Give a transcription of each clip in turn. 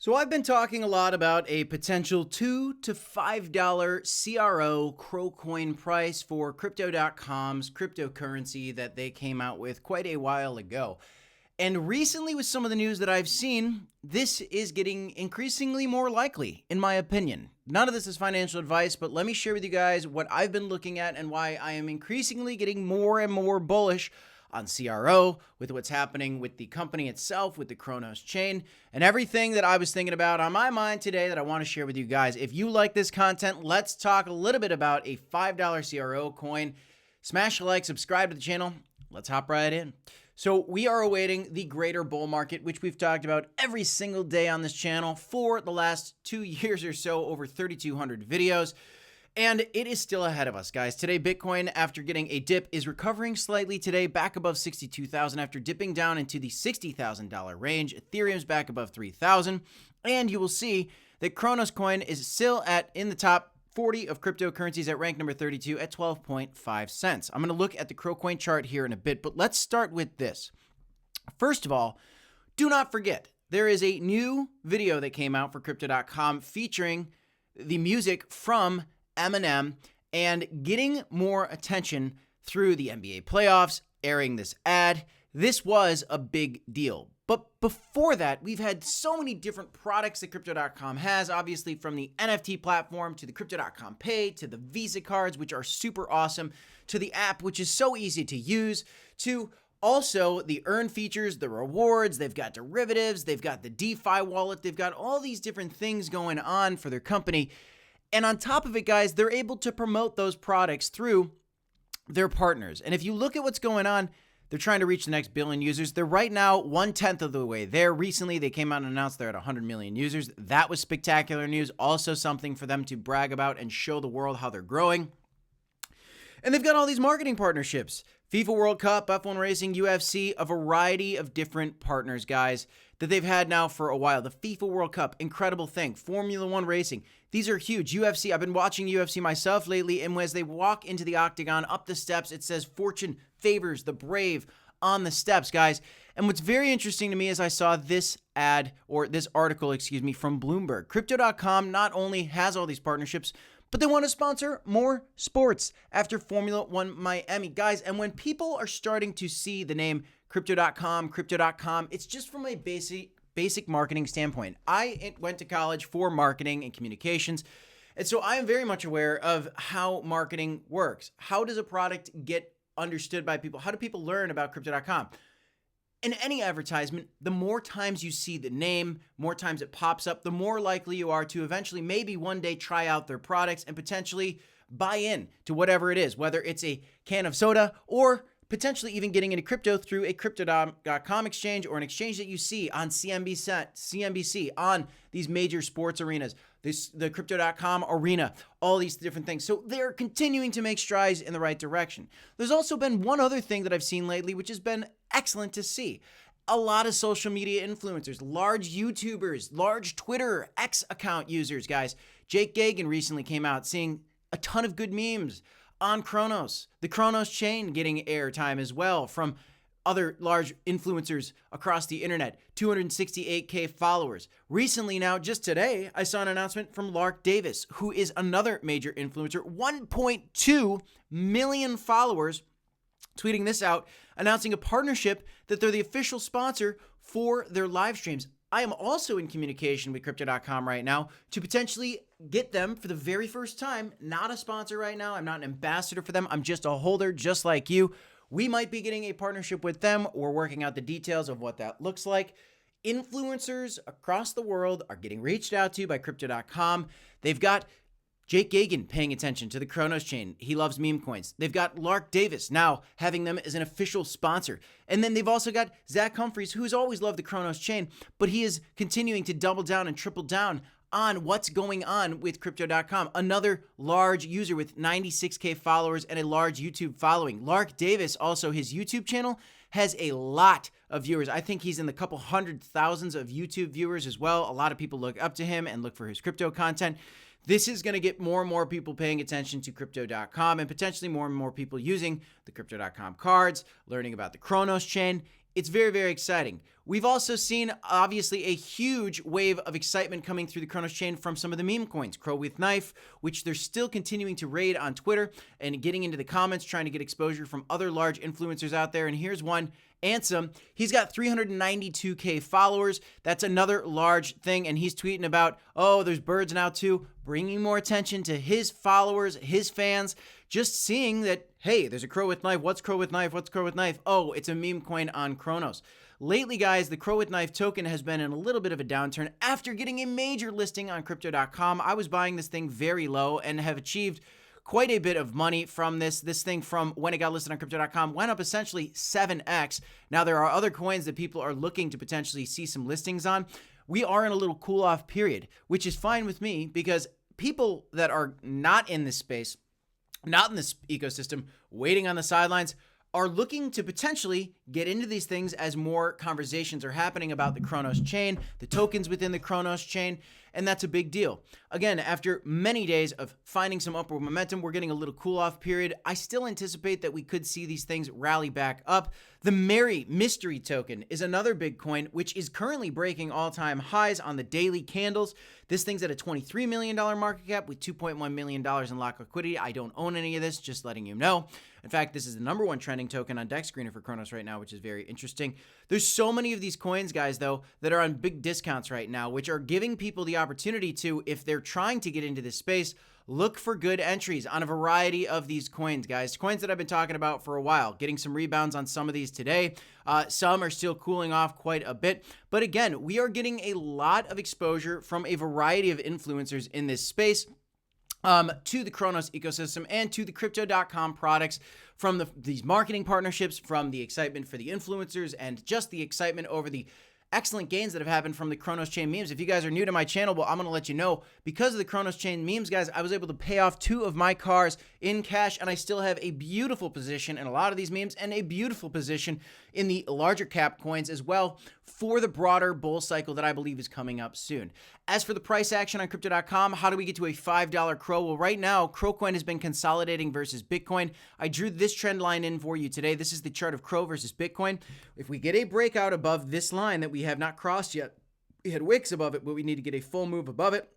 So I've been talking a lot about a potential $2 to $5 CRO Coin price for Crypto.com's cryptocurrency that they came out with quite a while ago. And recently, with some of the news that I've seen, this is getting increasingly more likely, in my opinion. None of this is financial advice, but let me share with you guys what I've been looking at and why I am increasingly getting more and more bullish on CRO, with what's happening with the company itself, with the Cronos chain, and everything that I was thinking about on my mind today that I want to share with you guys. If you like this content, let's talk a little bit about a $5 CRO coin. Smash a like, subscribe to the channel. Let's hop right in. So we are awaiting the greater bull market, which we've talked about every single day on this channel for the last 2 years or so, over 3,200 videos. And it is still ahead of us, guys. Today, Bitcoin, after getting a dip, is recovering slightly today, back above 62,000 after dipping down into the $60,000 range. Ethereum's back above 3,000. And you will see that Cronos Coin is still in the top 40 of cryptocurrencies at rank number 32 at 12.5 cents. I'm going to look at the CRO Coin chart here in a bit, but let's start with this. First of all, do not forget, there is a new video that came out for Crypto.com featuring the music from Eminem and getting more attention through the NBA playoffs, airing this ad. This was a big deal. But before that, we've had so many different products that Crypto.com has, obviously from the NFT platform to the Crypto.com Pay to the Visa cards, which are super awesome, to the app, which is so easy to use, to also the earn features, the rewards. They've got derivatives, they've got the DeFi wallet, they've got all these different things going on for their company. And on top of it, guys, they're able to promote those products through their partners. And if you look at what's going on, they're trying to reach the next billion users. They're right now 1/10 of the way there. Recently, they came out and announced they're at 100 million users. That was spectacular news. Also something for them to brag about and show the world how they're growing. And they've got all these marketing partnerships. FIFA World Cup, F1 Racing, UFC, a variety of different partners, guys, that they've had now for a while. The FIFA World Cup, incredible thing. Formula One Racing, these are huge. UFC, I've been watching UFC myself lately, and as they walk into the octagon, up the steps, it says, "Fortune favors the brave" on the steps, guys. And what's very interesting to me is I saw this article, from Bloomberg. Crypto.com not only has all these partnerships, but they want to sponsor more sports after Formula One Miami. Guys, and when people are starting to see the name Crypto.com, it's just from a basic marketing standpoint. I went to college for marketing and communications, and so I am very much aware of how marketing works. How does a product get understood by people? How do people learn about Crypto.com? In any advertisement, the more times you see the name, more times it pops up, the more likely you are to eventually maybe one day try out their products and potentially buy in to whatever it is, whether it's a can of soda or potentially even getting into crypto through a Crypto.com exchange or an exchange that you see on CNBC, on these major sports arenas, the Crypto.com arena, all these different things. So they're continuing to make strides in the right direction. There's also been one other thing that I've seen lately, which has been excellent to see. A lot of social media influencers, large YouTubers, large Twitter X account users, guys. Jake Gagan recently came out seeing a ton of good memes on Cronos, the Cronos chain getting airtime as well from other large influencers across the internet, 268K followers. Recently now, just today, I saw an announcement from Lark Davis, who is another major influencer, 1.2 million followers, tweeting this out, announcing a partnership that they're the official sponsor for their live streams. I am also in communication with Crypto.com right now to potentially get them for the very first time. Not a sponsor right now. I'm not an ambassador for them. I'm just a holder, just like you. We might be getting a partnership with them. We're working out the details of what that looks like. Influencers across the world are getting reached out to by Crypto.com. They've got Jake Gagan paying attention to the Cronos chain. He loves meme coins. They've got Lark Davis now having them as an official sponsor. And then they've also got Zach Humphreys, who's always loved the Cronos chain, but he is continuing to double down and triple down on what's going on with Crypto.com. Another large user with 96K followers and a large YouTube following. Lark Davis, also his YouTube channel, has a lot of viewers. I think he's in the couple hundred thousands of YouTube viewers as well. A lot of people look up to him and look for his crypto content. This is going to get more and more people paying attention to Crypto.com and potentially more and more people using the Crypto.com cards, learning about the Cronos chain. it's very, very exciting. We've also seen, obviously, a huge wave of excitement coming through the Cronos chain from some of the meme coins. Crow with Knife, which they're still continuing to raid on Twitter and getting into the comments, trying to get exposure from other large influencers out there. And here's one, Ansem. He's got 392K followers. That's another large thing. And he's tweeting about, oh, there's birds now too, bringing more attention to his followers, his fans, just seeing that, hey, there's a Crow with Knife. What's Crow with Knife? What's Crow with Knife? Oh, it's a meme coin on Cronos. Lately, guys, the Crow with Knife token has been in a little bit of a downturn after getting a major listing on Crypto.com. I was buying this thing very low and have achieved quite a bit of money from this. This thing, from when it got listed on Crypto.com, went up essentially 7x. Now, there are other coins that people are looking to potentially see some listings on. We are in a little cool-off period, which is fine with me because people that are not in this space, not in this ecosystem, waiting on the sidelines, are looking to potentially get into these things as more conversations are happening about the Cronos chain, the tokens within the Cronos chain, and that's a big deal. Again, after many days of finding some upward momentum, we're getting a little cool-off period. I still anticipate that we could see these things rally back up. The Mary Mystery token is another big coin, which is currently breaking all-time highs on the daily candles. This thing's at a $23 million market cap with $2.1 million in locked liquidity. I don't own any of this, just letting you know. In fact, this is the #1 trending token on Dex Screener for Cronos right now, which is very interesting. There's so many of these coins, guys, though, that are on big discounts right now, which are giving people the opportunity to, if they're trying to get into this space, look for good entries on a variety of these coins, guys. Coins that I've been talking about for a while, getting some rebounds on some of these today. Some are still cooling off quite a bit. But again, we are getting a lot of exposure from a variety of influencers in this space to the Cronos ecosystem and to the Crypto.com products, from these marketing partnerships, from the excitement for the influencers, and just the excitement over the excellent gains that have happened from the Cronos chain memes. If you guys are new to my channel, well, I'm going to let you know, because of the Cronos chain memes, guys, I was able to pay off 2 of my cars in cash, and I still have a beautiful position in a lot of these memes and a beautiful position in the larger cap coins as well for the broader bull cycle that I believe is coming up soon. As for the price action on Crypto.com, how do we get to a $5 Crow? Well, right now, CRO Coin has been consolidating versus Bitcoin. I drew this trend line in for you today. This is the chart of CRO versus Bitcoin. If we get a breakout above this line that we have not crossed yet, we had wicks above it, but we need to get a full move above it.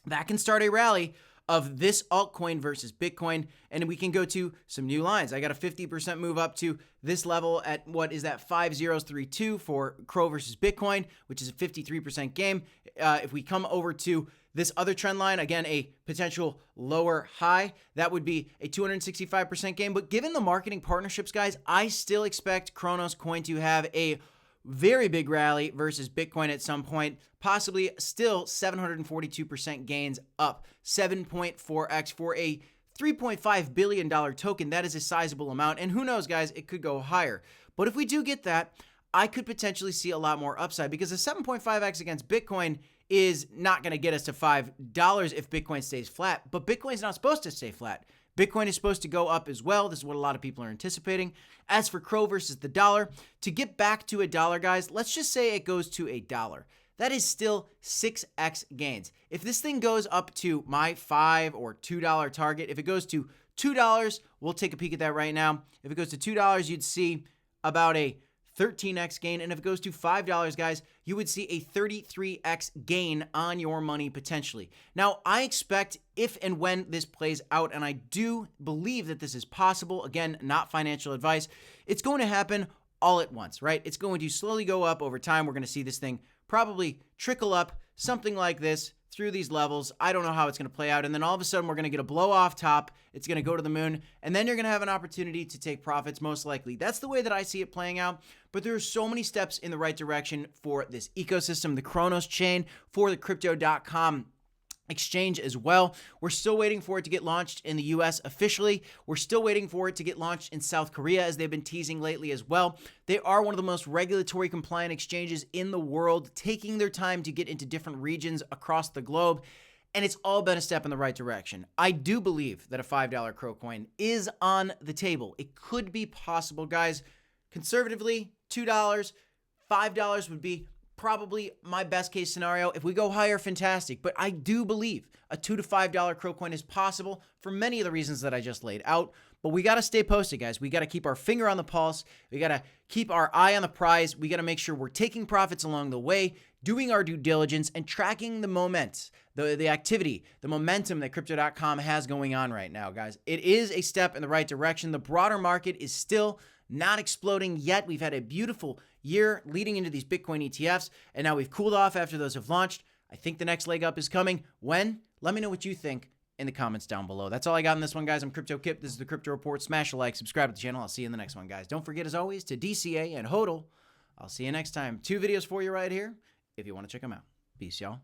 That can start a rally of this altcoin versus Bitcoin, and we can go to some new lines. I got a 50% move up to this level at, what is that, 5032 for CRO versus Bitcoin, which is a 53% gain. If we come over to this other trend line, again, a potential lower high, that would be a 265% gain. But given the marketing partnerships, guys, I still expect Cronos Coin to have a very big rally versus Bitcoin at some point, possibly still 742% gains up, 7.4x for a $3.5 billion token. That is a sizable amount, and who knows, guys, it could go higher. But if we do get that, I could potentially see a lot more upside, because a 7.5x against Bitcoin is not going to get us to $5 if Bitcoin stays flat, but Bitcoin's not supposed to stay flat. Bitcoin is supposed to go up as well. This is what a lot of people are anticipating. As for CRO versus the dollar, to get back to $1, guys, let's just say it goes to $1. That is still 6x gains. If this thing goes up to my $5 or $2 target, if it goes to $2, we'll take a peek at that right now. If it goes to $2, you'd see about a 13x gain. And if it goes to $5, guys, you would see a 33x gain on your money potentially. Now, I expect if and when this plays out, and I do believe that this is possible, again, not financial advice, it's going to happen all at once, right? It's going to slowly go up over time. We're going to see this thing probably trickle up, something like this, through these levels. I don't know how it's going to play out. And then all of a sudden, we're going to get a blow off top. It's going to go to the moon. And then you're going to have an opportunity to take profits, most likely. That's the way that I see it playing out. But there are so many steps in the right direction for this ecosystem, the Cronos chain, for the Crypto.com exchange as well. We're still waiting for it to get launched in the US officially. We're still waiting for it to get launched in South Korea, as they've been teasing lately as well. They are one of the most regulatory compliant exchanges in the world, taking their time to get into different regions across the globe. And it's all been a step in the right direction. I do believe that a $5 CRO coin is on the table. It could be possible, guys. Conservatively, $2, $5 would be probably my best case scenario. If we go higher, fantastic. But I do believe a $2 to $5 CRO coin is possible for many of the reasons that I just laid out. But we got to stay posted, guys. We got to keep our finger on the pulse. We got to keep our eye on the prize. We got to make sure we're taking profits along the way, doing our due diligence, and tracking the the activity, the momentum that Crypto.com has going on right now, guys. It is a step in the right direction. The broader market is still not exploding yet. We've had a beautiful year leading into these Bitcoin ETFs, and now we've cooled off after those have launched. I think the next leg up is coming. When? Let me know what you think in the comments down below. That's all I got in this one, guys. I'm Crypto Kip. This is the Crypto Report. Smash a like, subscribe to the channel. I'll see you in the next one, guys. Don't forget, as always, to DCA and HODL. I'll see you next time. 2 videos for you right here if you want to check them out. Peace, y'all.